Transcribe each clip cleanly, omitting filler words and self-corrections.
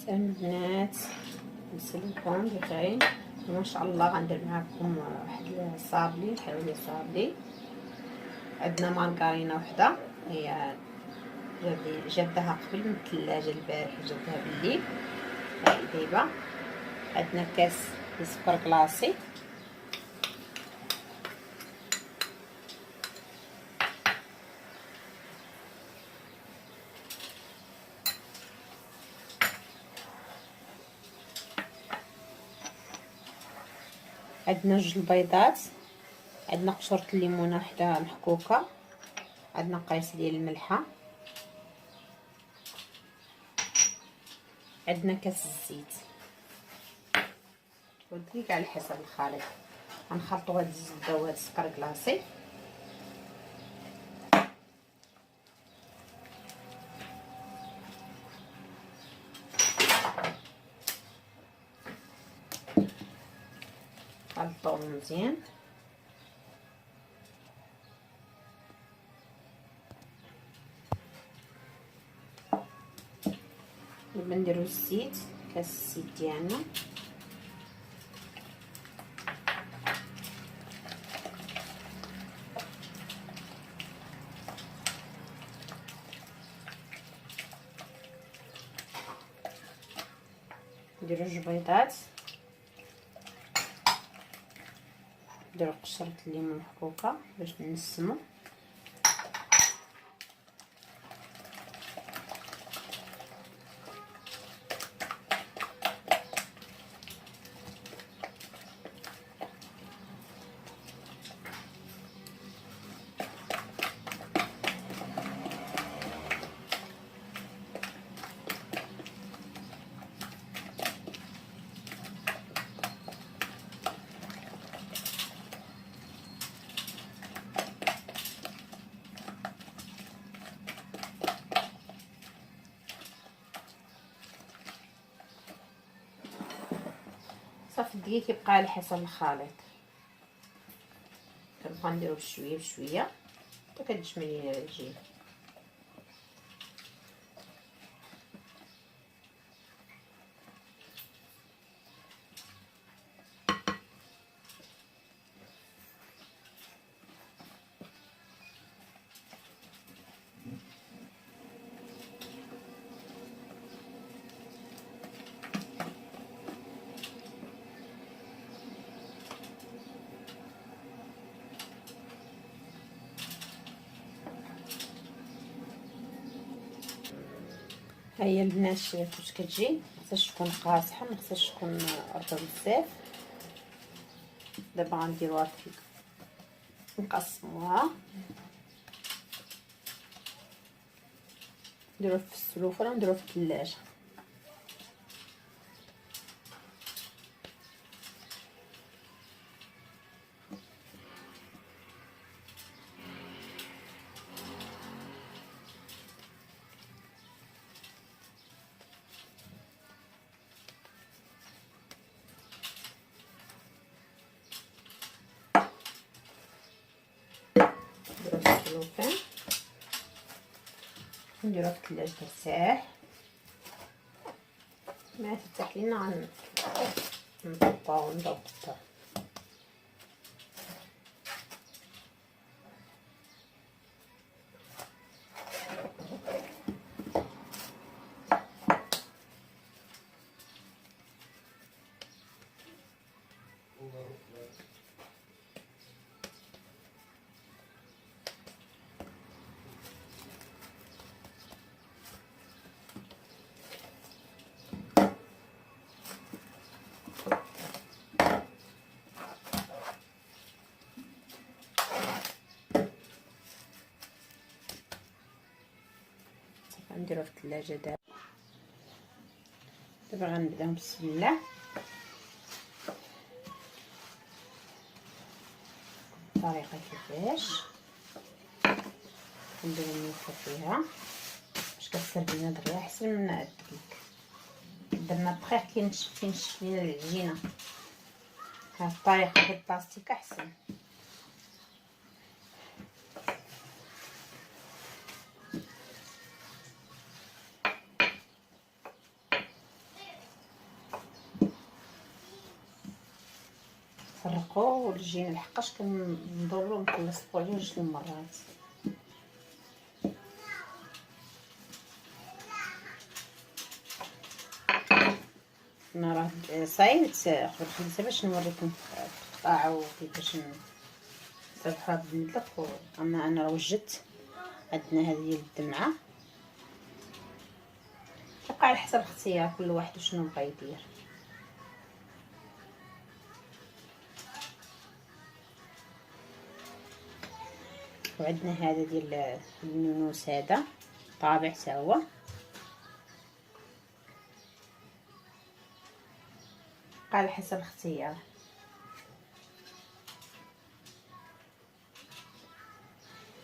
سلام البنات، نسلمكم بخير. ما شاء الله غندير معكم واحد الصابلي، حلوية صابلي. عندنا مارغرينه وحده هي جابدها قبل من الثلاجه البارح، جابدها بالليل هاي دايبه. عندنا كاس سكر كلاصي، عندنا جوج البيضات، عندنا قشرة الليمونه وحده محكوكه، عندنا قيس ديال الملحه، عندنا كاس الزيت. وديك على حسب الخليط غنخلطوا هاد الزبده وهاد السكر كلاصي. خلطوه مزيان. دابا نديرو الزيت، كاس الزيت ديالنا، نديرو جوج بيضات، نديرو قشرة الليمون محكوكه باش نسمو، صافي. الدقيق كيبقى على حسب الخليط، كنبقى نديرو بشويه بشويه حتى كتجمع لينا العجين. ها هي البنات كيفاش كتجي، مخصهاش تكون قاصحه، مخصهاش تكون رطبه بزاف. دابا غنديروها في نقسموها، نديروها في السلوفه ونديروها في الثلاجه. نديروها في السلوفه نديروها في الثلاجه ترتاح. مع تاكلينا نطبقوها ونضبطوها. غنديروها في الثلاجه. دابا غنبداو بسم الله. الطريقه كيفاش نديرو الملح فيها باش كتسرب لينا دغيا احسن من الدقيق. درنا الدقيق كينشف لينا العجينه، هاد الطريقه ديال البلاستيك احسن. نطبخو والجينا لحقاش كنضرو نخلصو عليه 2 مرات. انا راه صايبت قبل خديتها باش نوريكم التقطاع وكيفاش نصبحوها بالمدلق. اما انا وجدت عندنا هذه ديال الدمعه، تبقى على حسب اختيار كل واحد شنو بغا يدير. وعندنا هذا ديال النونوس، هذا طابع حتى هو. على حسب الاختيار.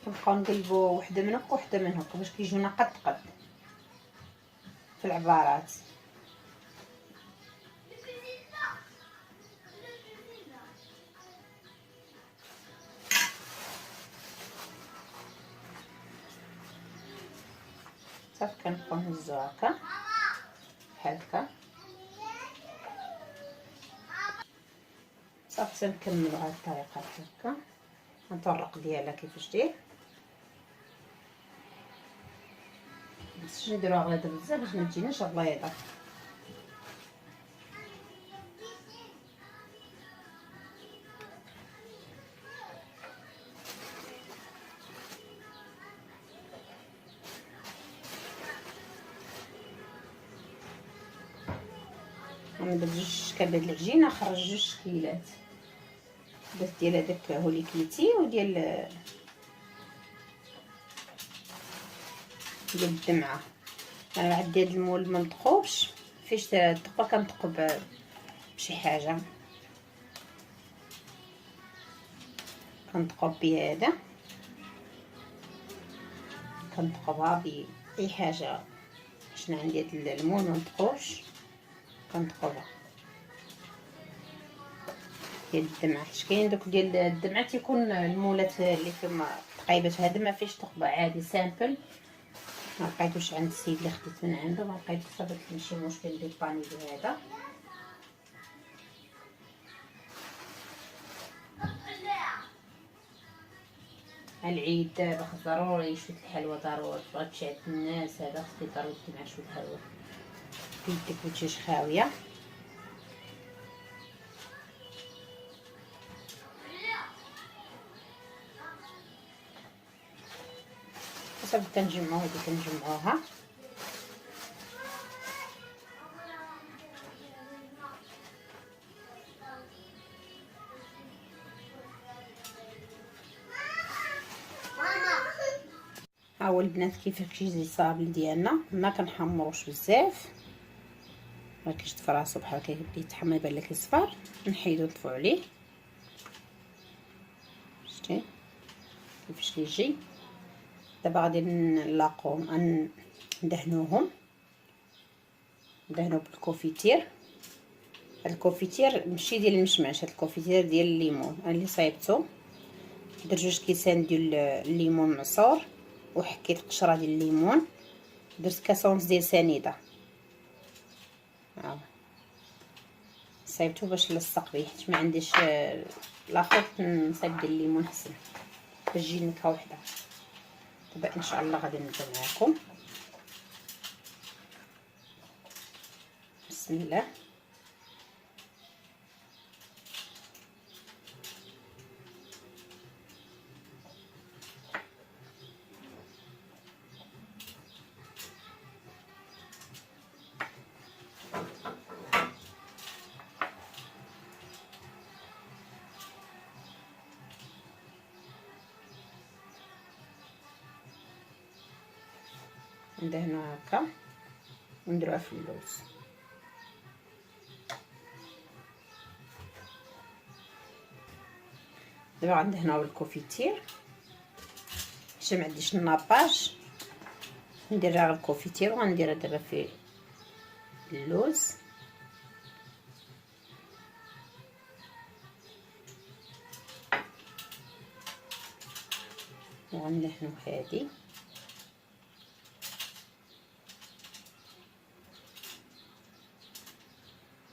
كنبقاو نقلبو وحده من هكا وحده من هكا باش كيجيونا قد في العبارات. صافي كنبقاو نهزو هكا بحال هكا. صافي تنكملو بهاد الطريقه بحال هكا. نطرق ديالها كيفاش داير، بس نديروها غليظه بزاف باش ما تجيناش غليظه. انا درت 2 كبات العجينه، خرج 2 شكيلات. درت ديال هذاك هولي كليتي وديال الدمعه. انا عندي هاد المول ما ندقوبش فيش تدقوا، كندقوا بشي حاجه، كندقوا بهذا، كندقوها باي حاجه. شنو عندي هاد المول ما ندقوش، كندقوها ديال الدمعه. حيت كاين دوك ديال الدمعه تيكون المولات اللي فيهم تقيبات، هذا ما فيش تقبع، عادي سامبل. ما لقيتوش عند السيد اللي خديت من عنده، ما لقيتش، صافي ماشي مشكل ندير باني بهذا. العيد دابا خص ضروري شويه الحلوى، ضروري بغات تمشي عند الناس، هذا خصك ضروري مع شويه الحلوى في يدك وتجيش خاويه. صافي كنجمعو هادي كنجمعوها. ها هو البنات كيفاش كيجي الصابلي ديالنا. ما كنحمروش بزاف، ما كيشد فراسو بحال هكا، كيبدا يتحمر يبان لك يصفر، نحيدو نطفو عليه. شتي كيفاش كيجي. دابا غادي نلاقوهم، ندهنوهم، ندهنو بالكوفيتير. هاد الكوفيتير ماشي ديال المشماش، هاد الكوفيتير ديال الليمون. انا اللي صايبته درت 2 كيسان ديال الليمون معصور، وحكيت قشره ديال الليمون، درت كاسونس ديال سنيده. صايبته باش نلصق به، حيت ما عنديش لاخر نصايب ديال الليمون حسن باش تجي نكهه وحده. دابا ان شاء الله غادي نبدا معكم. بسم الله. ندهنوها هكا ونديروها في اللوز. دابا غندهناو الكوفيتير، حيت ما عنديش الناباج، ندير غير الكوفيتير وغنديرها دابا في اللوز. وغندهنو هادي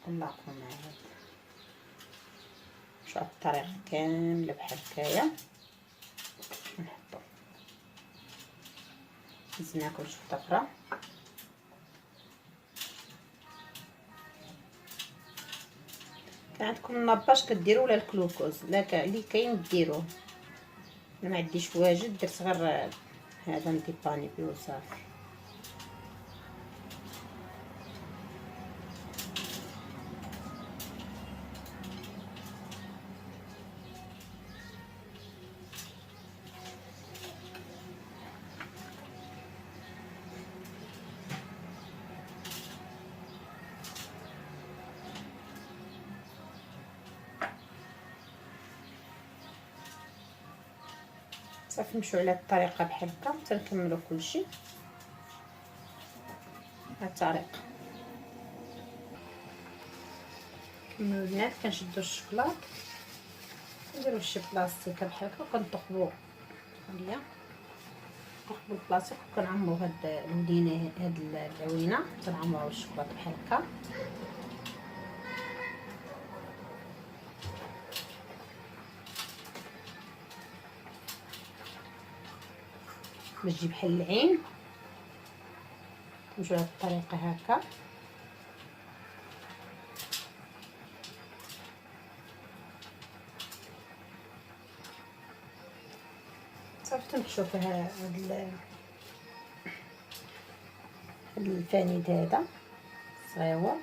نلاقو مع هاد نمشيو على الطريقه كامله بحال هكايا. نحطو زدناكم شويه اخرى. كان عندكم النباش كديروا ولا الكلوكوز، لا اللي كاين ديروه. انا ما عنديش واجد، درت غير هذا نديباني بيه وصافي. صافي نمشيو على الطريقه بحال هكا حتى نكملوا كلشي. هاد الطريقه كملوا البنات. كنشدوا الشكلاط نديروا شي بلاصتيكه بحال هكا وكنطقبوا عليا، نطقبوا البلاصتيك وكنعمروا هاد المدينه، هاد العوينه كنعمروها بالشكلاط بحال هكا. باش تجي بحال العين. نمشيو بهاد الطريقه هكا. صافي تنحشو فيها هاد الفانيد هذا صغيور،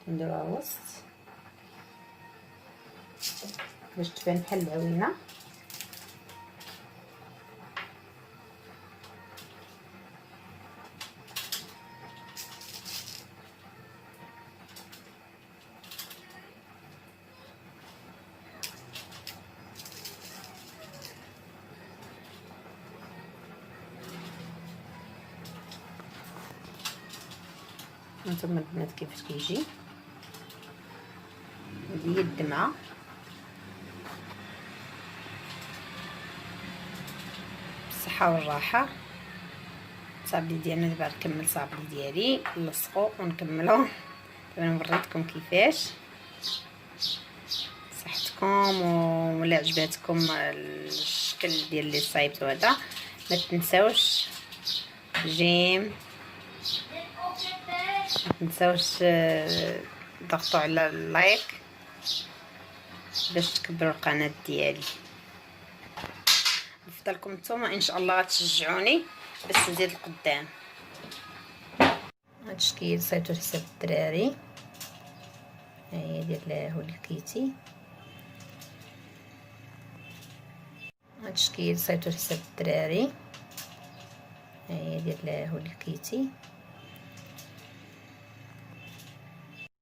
نديروها وسط باش تبان بحال العوينه. هانتوما البنات كيفاش كيجي. هذه هي الدمعه. بالصحه والراحه. صابلي ديالنا دابا نكمل صابلي ديالي نلصقو ونكملو. دابا وريتكم كيفاش. صحتكم ولا عجباتكم الشكل ديال اللي صايبتو هذا. ما تنساوش جيم، ما تنساوش ضغطوا على اللايك باش تكبروا القناه ديالي. نفضلكم نتوما ان شاء الله غتشجعوني باش نزيد لقدام. هاد الشكل صايبتو لحساب الدراري. هي ديال هو الكيتي. هاد الشكل صايبتو لحساب الدراري. هي ديال هو الكيتي.